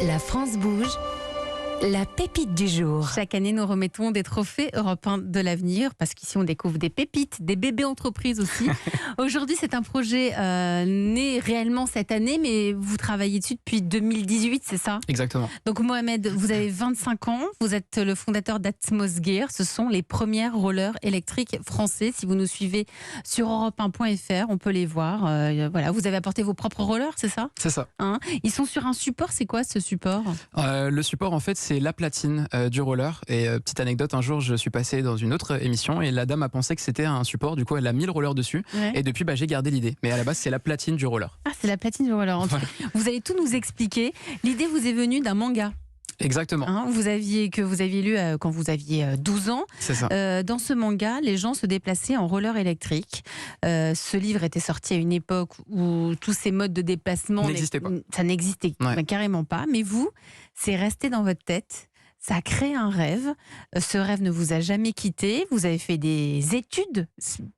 La France bouge. La pépite du jour. Chaque année, nous remettons des trophées européens de l'avenir parce qu'ici, on découvre des pépites, des bébés entreprises aussi. Aujourd'hui, c'est un projet né réellement cette année, mais vous travaillez dessus depuis 2018, c'est ça ? Exactement. Donc Mohamed, vous avez 25 ans, vous êtes le fondateur d'Atmos Gear. Ce sont les premières rollers électriques français. Si vous nous suivez sur europe1.fr, on peut les voir. Voilà, vous avez apporté vos propres rollers, c'est ça ? C'est ça. Ils sont sur un support, c'est quoi ce support ? Le support, en fait, c'est la platine du roller. Et petite anecdote, un jour, je suis passé dans une autre émission et la dame a pensé que c'était un support. Du coup, elle a mis le roller dessus. Ouais. Et depuis, j'ai gardé l'idée. Mais à la base, c'est la platine du roller. Ah, c'est la platine du roller. Voilà. Vous allez tout nous expliquer. L'idée vous est venue d'un manga. Exactement. Vous aviez lu quand vous aviez 12 ans. C'est ça. Dans ce manga, les gens se déplaçaient en roller électrique. Ce livre était sorti à une époque où tous ces modes de déplacement n'existaient pas. Ça n'existait carrément pas. Mais vous, c'est resté dans votre tête. Ça a créé un rêve. Ce rêve ne vous a jamais quitté. Vous avez fait des études,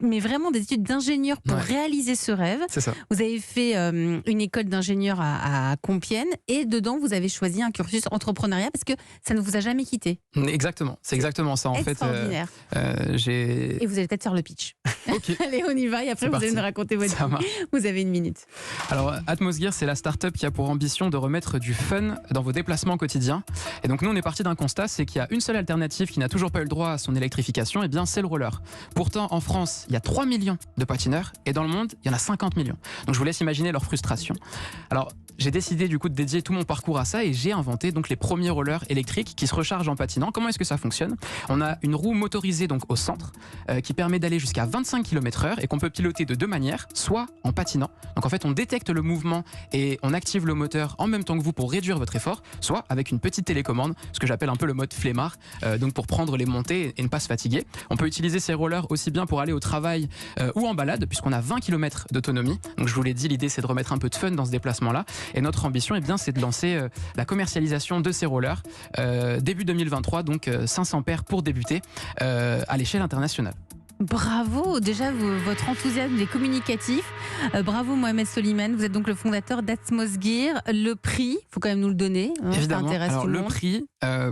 mais vraiment des études d'ingénieur pour réaliser ce rêve. C'est ça. Vous avez fait une école d'ingénieur à Compiègne et dedans, vous avez choisi un cursus entrepreneuriat parce que ça ne vous a jamais quitté. Exactement. C'est exactement ça. En Extraordinaire. Fait, Et vous allez peut-être faire le pitch. Okay. Allez, on y va. Et après, vous allez nous raconter votre vie. Vous avez une minute. Alors, Atmos Gear, c'est la start-up qui a pour ambition de remettre du fun dans vos déplacements quotidiens. Et donc, nous, on est parti d'un constat, c'est qu'il y a une seule alternative qui n'a toujours pas eu le droit à son électrification, et bien c'est le roller. Pourtant, en France, il y a 3 millions de patineurs, et dans le monde, il y en a 50 millions. Donc, je vous laisse imaginer leur frustration. Alors, j'ai décidé du coup de dédier tout mon parcours à ça et j'ai inventé donc les premiers rollers électriques qui se rechargent en patinant. Comment est-ce que ça fonctionne ? On a une roue motorisée donc au centre qui permet d'aller jusqu'à 25 km/h et qu'on peut piloter de deux manières, soit en patinant. Donc en fait, on détecte le mouvement et on active le moteur en même temps que vous pour réduire votre effort, soit avec une petite télécommande, ce que j'appelle un peu le mode flemmard, donc pour prendre les montées et ne pas se fatiguer. On peut utiliser ces rollers aussi bien pour aller au travail ou en balade puisqu'on a 20 km d'autonomie. Donc je vous l'ai dit, l'idée c'est de remettre un peu de fun dans ce déplacement-là. Et notre ambition, c'est de lancer la commercialisation de ces rollers début 2023, donc 500 paires pour débuter à l'échelle internationale. Bravo, déjà votre enthousiasme est communicatif. Bravo Mohamed Soliman, vous êtes donc le fondateur d'Atmos Gear. Le prix, il faut quand même nous le donner. Évidemment, ça intéresse alors tout le le monde. Prix,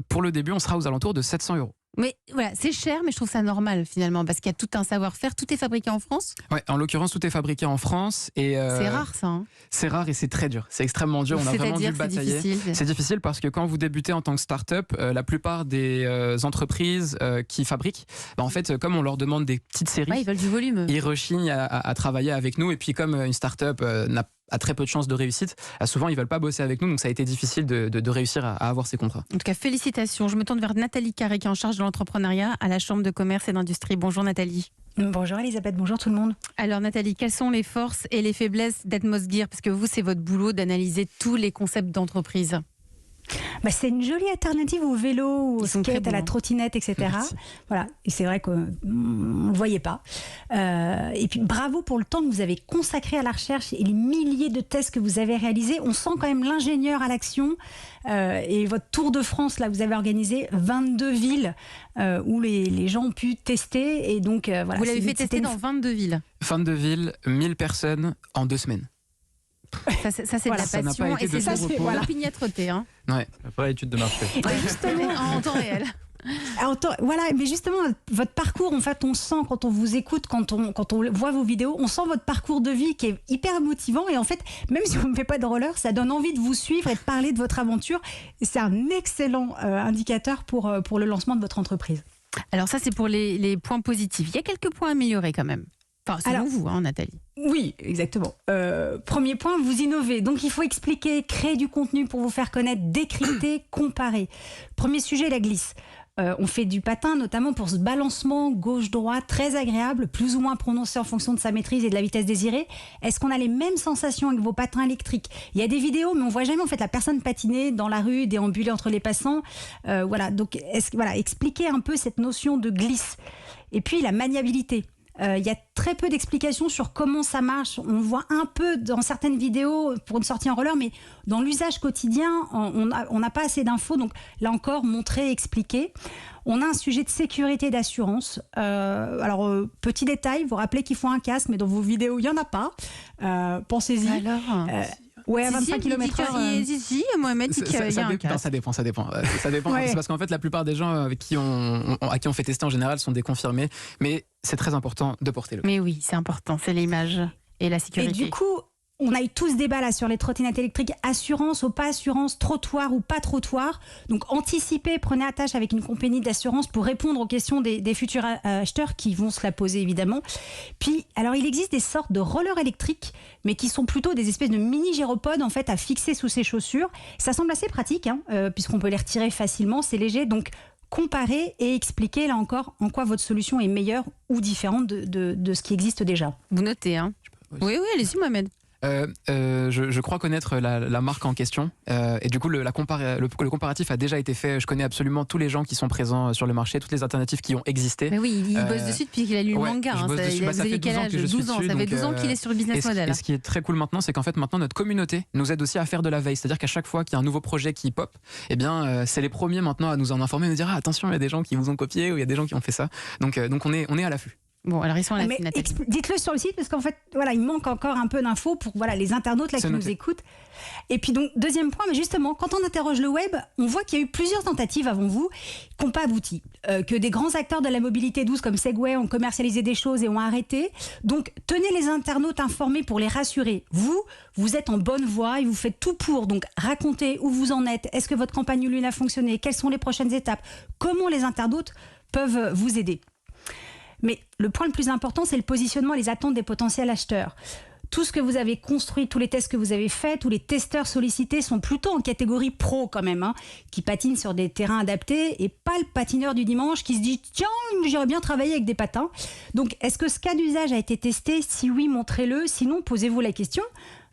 pour le début, on sera aux alentours de 700 €. Mais voilà, c'est cher, mais je trouve ça normal finalement, parce qu'il y a tout un savoir-faire. Tout est fabriqué en France ? Ouais, en l'occurrence, tout est fabriqué en France. Et c'est rare ça. C'est rare et c'est très dur. C'est extrêmement dur. On a vraiment dû batailler. C'est difficile parce que quand vous débutez en tant que start-up, la plupart des entreprises qui fabriquent, en fait, comme on leur demande des petites séries, ils veulent du volume. Ils rechignent à travailler avec nous. Et puis comme une start-up a très peu de chances de réussite, souvent ils veulent pas bosser avec nous, donc ça a été difficile de réussir à avoir ces contrats. En tout cas, félicitations. Je me tourne vers Nathalie Carré qui est en charge de l'entrepreneuriat à la Chambre de commerce et d'industrie. Bonjour Nathalie. Bonjour Elisabeth, bonjour tout le monde. Alors Nathalie, quelles sont les forces et les faiblesses d'Atmos Gear ? Parce que vous, c'est votre boulot d'analyser tous les concepts d'entreprise. C'est une jolie alternative au vélo, au skate, à la trottinette, etc. Merci. Voilà. Et c'est vrai qu'on ne le voyait pas. Et puis bravo pour le temps que vous avez consacré à la recherche et les milliers de tests que vous avez réalisés. On sent quand même l'ingénieur à l'action. Et votre Tour de France, là, vous avez organisé 22 villes où les gens ont pu tester. Et donc, voilà, vous l'avez fait tester dans 22 villes. 22 villes, 1000 personnes en 2 semaines. Ça c'est de la passion et c'est ça, c'est l'opiniâtreté. Ouais. Après étude de marché. Justement, en temps réel. Voilà, mais justement, votre parcours, en fait, on sent quand on vous écoute, quand on voit vos vidéos, on sent votre parcours de vie qui est hyper motivant. Et en fait, même si vous ne faites pas de roller, ça donne envie de vous suivre et de parler de votre aventure. C'est un excellent indicateur pour le lancement de votre entreprise. Alors ça, c'est pour les points positifs. Il y a quelques points améliorés quand même. Enfin, selon vous, Nathalie. Oui, exactement. Premier point, vous innovez. Donc, il faut expliquer, créer du contenu pour vous faire connaître, décrypter, comparer. Premier sujet, la glisse. On fait du patin, notamment pour ce balancement gauche-droite, très agréable, plus ou moins prononcé en fonction de sa maîtrise et de la vitesse désirée. Est-ce qu'on a les mêmes sensations avec vos patins électriques ? Il y a des vidéos, mais on voit jamais en fait la personne patiner dans la rue, déambuler entre les passants. Voilà. Donc, expliquer un peu cette notion de glisse. Et puis, la maniabilité. Il y a très peu d'explications sur comment ça marche. On voit un peu dans certaines vidéos pour une sortie en roller, mais dans l'usage quotidien, on n'a pas assez d'infos. Donc là encore, montrer, expliquer. On a un sujet de sécurité et d'assurance. Petit détail, vous rappelez qu'il faut un casque, mais dans vos vidéos, il n'y en a pas. Pensez-y. Alors Ouais, à Si, 25 si, km/h. Si, Mohamed dit qu'il y a un Non, cas. ça dépend. Ça dépend. Ouais. C'est parce qu'en fait, la plupart des gens à qui on fait tester en général sont déconfirmés. Mais c'est très important de porter le casque. Mais oui, c'est important, c'est l'image et la Et sécurité. du coup, on a eu tout ce débat là sur les trottinettes électriques, assurance ou pas assurance, trottoir ou pas trottoir. Donc anticipez, prenez attache avec une compagnie d'assurance pour répondre aux questions des futurs acheteurs qui vont se la poser évidemment. Puis, alors il existe des sortes de rollers électriques, mais qui sont plutôt des espèces de mini gyropodes en fait à fixer sous ses chaussures. Ça semble assez pratique, puisqu'on peut les retirer facilement, c'est léger. Donc comparez et expliquez là encore en quoi votre solution est meilleure ou différente de ce qui existe déjà. Vous notez, hein? Oui, allez-y, Mohamed. Je crois connaître la marque en question et du coup le comparatif a déjà été fait. Je connais absolument tous les gens qui sont présents sur le marché, toutes les alternatives qui ont existé. Mais oui, il bosse dessus depuis qu'il a lu le manga. je bosse dessus. Vous avez quel âge? 12 ans. Ça fait 12 ans qu'il est sur le business model. Et ce qui est très cool maintenant, c'est qu'en fait maintenant notre communauté nous aide aussi à faire de la veille. C'est-à-dire qu'à chaque fois qu'il y a un nouveau projet qui pop, eh bien c'est les premiers maintenant à nous en informer, nous dire attention, il y a des gens qui vous ont copié ou il y a des gens qui ont fait ça. Donc on est à l'affût. Bon, alors ils sont là, Nathalie. Dites-le sur le site parce qu'en fait, voilà, il manque encore un peu d'infos pour les internautes là qui nous écoutent. Et puis donc, deuxième point, mais justement, quand on interroge le web, on voit qu'il y a eu plusieurs tentatives avant vous qui n'ont pas abouti. Que des grands acteurs de la mobilité douce comme Segway ont commercialisé des choses et ont arrêté. Donc, tenez les internautes informés pour les rassurer. Vous êtes en bonne voie et vous faites tout pour. Donc, racontez où vous en êtes. Est-ce que votre campagne Ulule a fonctionné? Quelles sont les prochaines étapes? Comment les internautes peuvent vous aider? Mais le point le plus important, c'est le positionnement et les attentes des potentiels acheteurs. Tout ce que vous avez construit, tous les tests que vous avez faits, tous les testeurs sollicités sont plutôt en catégorie pro quand même, qui patinent sur des terrains adaptés et pas le patineur du dimanche qui se dit « Tiens, j'aimerais bien travailler avec des patins ». Donc, est-ce que ce cas d'usage a été testé? Si oui, montrez-le. Sinon, posez-vous la question.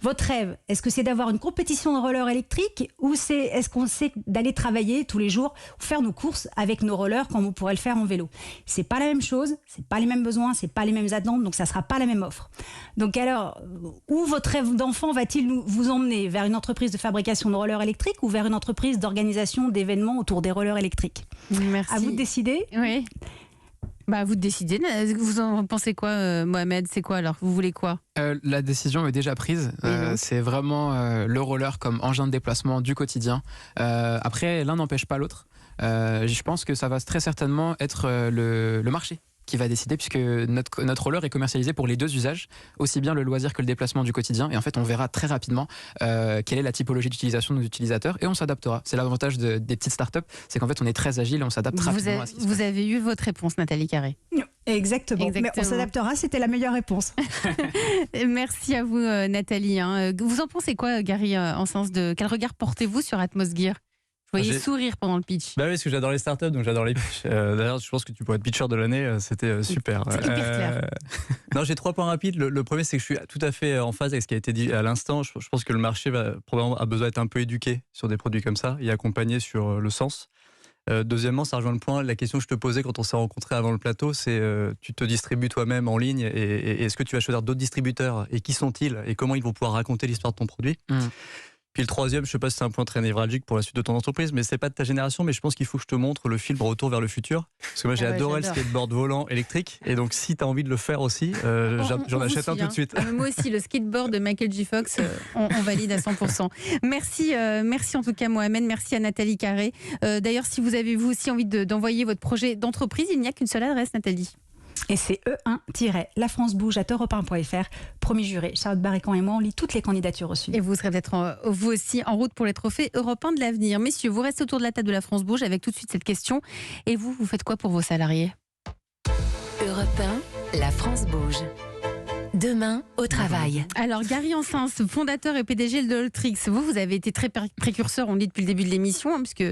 Votre rêve, est-ce que c'est d'avoir une compétition de rollers électriques ou est-ce qu'on sait d'aller travailler tous les jours ou faire nos courses avec nos rollers comme on pourrait le faire en vélo? C'est pas la même chose, c'est pas les mêmes besoins, c'est pas les mêmes attentes, donc ça sera pas la même offre. Donc alors, où votre rêve d'enfant va-t-il vous emmener? Vers une entreprise de fabrication de rollers électriques ou vers une entreprise d'organisation d'événements autour des rollers électriques? Merci. À vous de décider. Oui. Bah, vous décidez. Vous en pensez quoi, Mohamed? C'est quoi alors? Vous voulez quoi? La décision est déjà prise. C'est vraiment le roller comme engin de déplacement du quotidien. Après, l'un n'empêche pas l'autre. Je pense que ça va très certainement être le marché qui va décider, puisque notre roller est commercialisé pour les deux usages, aussi bien le loisir que le déplacement du quotidien. Et en fait, on verra très rapidement quelle est la typologie d'utilisation de nos utilisateurs et on s'adaptera. C'est l'avantage des petites startups, c'est qu'en fait, on est très agile et on s'adapte rapidement à ce qui se passe. Vous avez eu votre réponse, Nathalie Carré. Exactement. Mais on s'adaptera, c'était la meilleure réponse. Merci à vous, Nathalie. Vous en pensez quoi, Gary, en sens de quel regard portez-vous sur Atmos Gear? Je voyais sourire pendant le pitch. Bah oui, parce que j'adore les startups, donc j'adore les pitchs. D'ailleurs, je pense que tu pourrais être pitcher de l'année, c'était super. C'est hyper clair. Non, j'ai 3 points rapides. Le premier, c'est que je suis tout à fait en phase avec ce qui a été dit à l'instant. Je pense que le marché probablement a besoin d'être un peu éduqué sur des produits comme ça et accompagné sur le sens. Deuxièmement, ça rejoint le point, la question que je te posais quand on s'est rencontrés avant le plateau, c'est tu te distribues toi-même en ligne et est-ce que tu vas choisir d'autres distributeurs et qui sont-ils et comment ils vont pouvoir raconter l'histoire de ton produit? Puis le troisième, je ne sais pas si c'est un point très névralgique pour la suite de ton entreprise, mais c'est pas de ta génération, mais je pense qu'il faut que je te montre le film Retour vers le futur. Parce que moi j'ai adoré le skateboard volant électrique, et donc si tu as envie de le faire aussi, j'en achète un tout de suite. Moi aussi, le skateboard de Michael J. Fox, on valide à 100%. Merci en tout cas Mohamed, merci à Nathalie Carré. D'ailleurs, si vous avez vous aussi envie d'envoyer votre projet d'entreprise, il n'y a qu'une seule adresse, Nathalie. Et c'est E1-lafrancebouge@europe1.fr. Promis juré, Charlotte Barrican et moi, on lit toutes les candidatures reçues. Et vous serez peut-être vous aussi en route pour les trophées Europe 1 de l'avenir. Messieurs, vous restez autour de la table de la France Bouge avec tout de suite cette question. Et vous faites quoi pour vos salariés? Europe 1, la France bouge. Demain, au travail. Alors, Gary Ansens, fondateur et PDG de Alltrix, vous avez été très précurseur, on le dit depuis le début de l'émission, puisque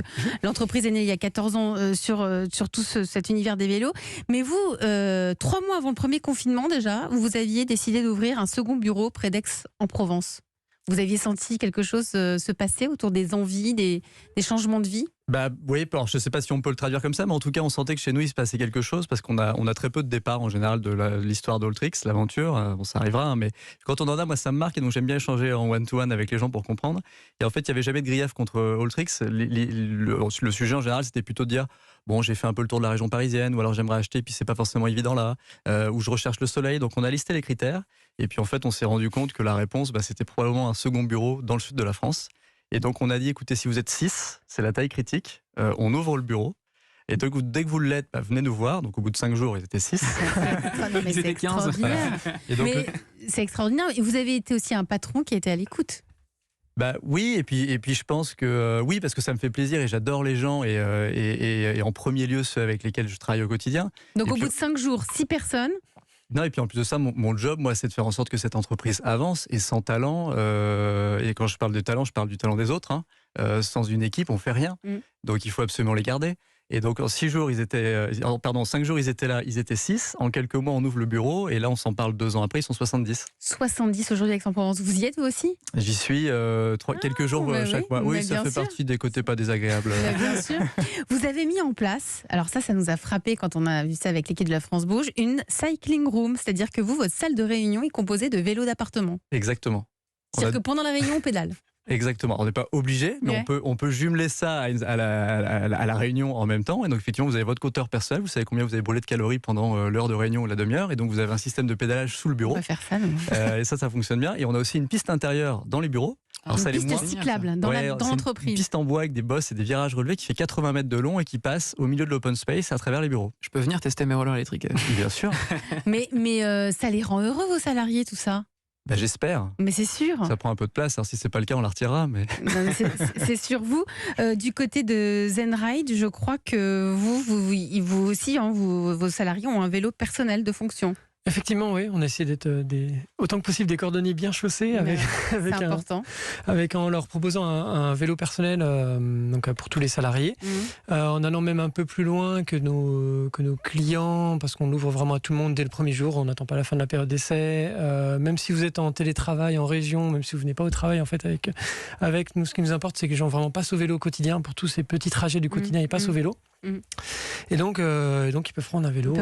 l'entreprise est née il y a 14 ans sur tout cet univers des vélos. Mais vous, 3 mois avant le premier confinement déjà, vous aviez décidé d'ouvrir un second bureau près d'Aix en Provence. Vous aviez senti quelque chose se passer autour des envies, des changements de vie? Bah oui, alors je ne sais pas si on peut le traduire comme ça, mais en tout cas on sentait que chez nous il se passait quelque chose parce qu'on a très peu de départs en général de l'histoire d'Alltrix, l'aventure, bon ça arrivera, mais quand on en a, moi ça me marque et donc j'aime bien échanger en one-to-one avec les gens pour comprendre. Et en fait il n'y avait jamais de grief contre Alltrix, le sujet en général c'était plutôt de dire bon j'ai fait un peu le tour de la région parisienne ou alors j'aimerais acheter puis c'est pas forcément évident là, ou je recherche le soleil, donc on a listé les critères Et puis en fait, on s'est rendu compte que la réponse, c'était probablement un second bureau dans le sud de la France. Et donc on a dit, écoutez, si vous êtes 6, c'est la taille critique, on ouvre le bureau. Et donc, dès que vous l'êtes, venez nous voir. Donc au bout de 5 jours, ils étaient 6. Non, mais Ils c'est étaient 15. extraordinaire. Et donc, Mais c'est extraordinaire. Et vous avez été aussi un patron qui était à l'écoute. Oui, et puis je pense que oui, parce que ça me fait plaisir et j'adore les gens et en premier lieu ceux avec lesquels je travaille au quotidien. Donc Et au puis- bout de 5 jours, 6 personnes. Non, et puis en plus de ça, mon job, moi, c'est de faire en sorte que cette entreprise avance. Et sans talent, et quand je parle de talent, je parle du talent des autres. Sans une équipe, on fait rien. Donc il faut absolument les garder. Et donc en 5 jours, ils étaient là, ils étaient 6. En quelques mois, on ouvre le bureau et là, on s'en parle 2 ans après, ils sont 70. 70 aujourd'hui à Aix-en-Provence. Vous y êtes, vous aussi? J'y suis quelques jours mais chaque oui, mois. mais Oui, ça bien fait sûr. partie des côtés pas désagréables. Bien sûr. Vous avez mis en place, alors ça nous a frappé quand on a vu ça avec l'équipe de la France Bouge, une cycling room, c'est-à-dire que vous, votre salle de réunion est composée de vélos d'appartement. Exactement. C'est-à-dire que pendant la réunion, on pédale. Exactement. On n'est pas obligé, mais Ouais. on peut jumeler ça à la réunion en même temps. Et donc, effectivement, vous avez votre compteur personnel, vous savez combien vous avez brûlé de calories pendant l'heure de réunion ou la demi-heure. Et donc, vous avez un système de pédalage sous le On bureau. va faire ça. Nous. Et ça fonctionne bien. Et on a aussi une piste intérieure dans les bureaux. Alors, ça, Une elle est piste moins- cyclable dans Ouais, c'est une l'entreprise. piste en bois avec des bosses et des virages relevés qui fait 80 mètres de long et qui passe au milieu de l'open space à travers les bureaux. Je peux venir tester mes rollers électriques. Bien sûr. Mais ça les rend heureux, vos salariés, tout ça. J'espère. Mais c'est sûr. Ça prend un peu de place. Alors, si c'est pas le cas, on la retirera. Mais Non, mais c'est sur vous. Du côté de Zenride, je crois que vous aussi, vos salariés ont un vélo personnel de fonction. Effectivement, oui, on essaie d'être autant que possible des cordonniers bien chaussés C'est important. en leur proposant un vélo personnel donc pour tous les salariés, en allant même un peu plus loin que nos clients, parce qu'on l'ouvre vraiment à tout le monde dès le premier jour, on n'attend pas la fin de la période d'essai, même si vous êtes en télétravail, en région, même si vous venez pas au travail, en fait, avec nous, ce qui nous importe, c'est que les gens vraiment passent au vélo au quotidien, pour tous ces petits trajets du quotidien, ils passent au vélo. Et donc ils peuvent prendre un vélo,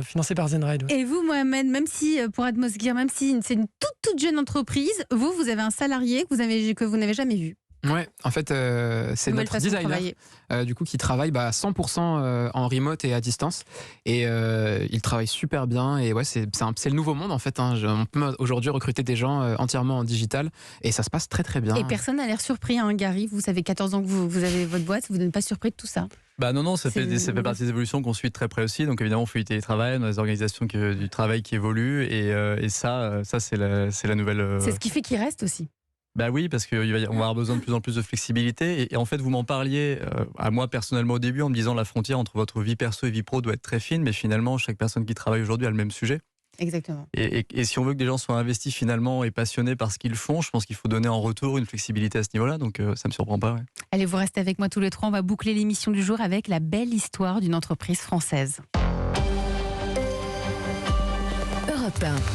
financé par Zenride. Ouais. Et vous, Mohamed, même si pour Atmosgear, même si c'est une toute jeune entreprise, vous avez un salarié que vous n'avez jamais vu. Ouais, en fait, c'est Nouvelle notre façon de designer travailler. du coup qui travaille 100% en remote et à distance. Et il travaille super bien. Et ouais, c'est le nouveau monde en fait. On peut aujourd'hui recruter des gens entièrement en digital et ça se passe très très bien. Et personne n'a l'air surpris, Gary. Vous savez 14 ans que vous avez votre boîte, vous n'êtes pas surpris de tout ça. non, ça fait partie des évolutions qu'on suit de très près aussi. Donc évidemment, on fait du télétravail, on a des organisations du travail qui évoluent et ça c'est la nouvelle. C'est ce qui fait qu'il reste aussi. Oui, parce qu'on va avoir besoin de plus en plus de flexibilité. Et en fait, vous m'en parliez à moi personnellement au début en me disant la frontière entre votre vie perso et vie pro doit être très fine, mais finalement, chaque personne qui travaille aujourd'hui a le même sujet. Exactement. Et si on veut que des gens soient investis finalement et passionnés par ce qu'ils font, je pense qu'il faut donner en retour une flexibilité à ce niveau-là. Donc ça ne me surprend pas. Ouais. Allez, vous restez avec moi tous les trois. On va boucler l'émission du jour avec la belle histoire d'une entreprise française. Europe 1.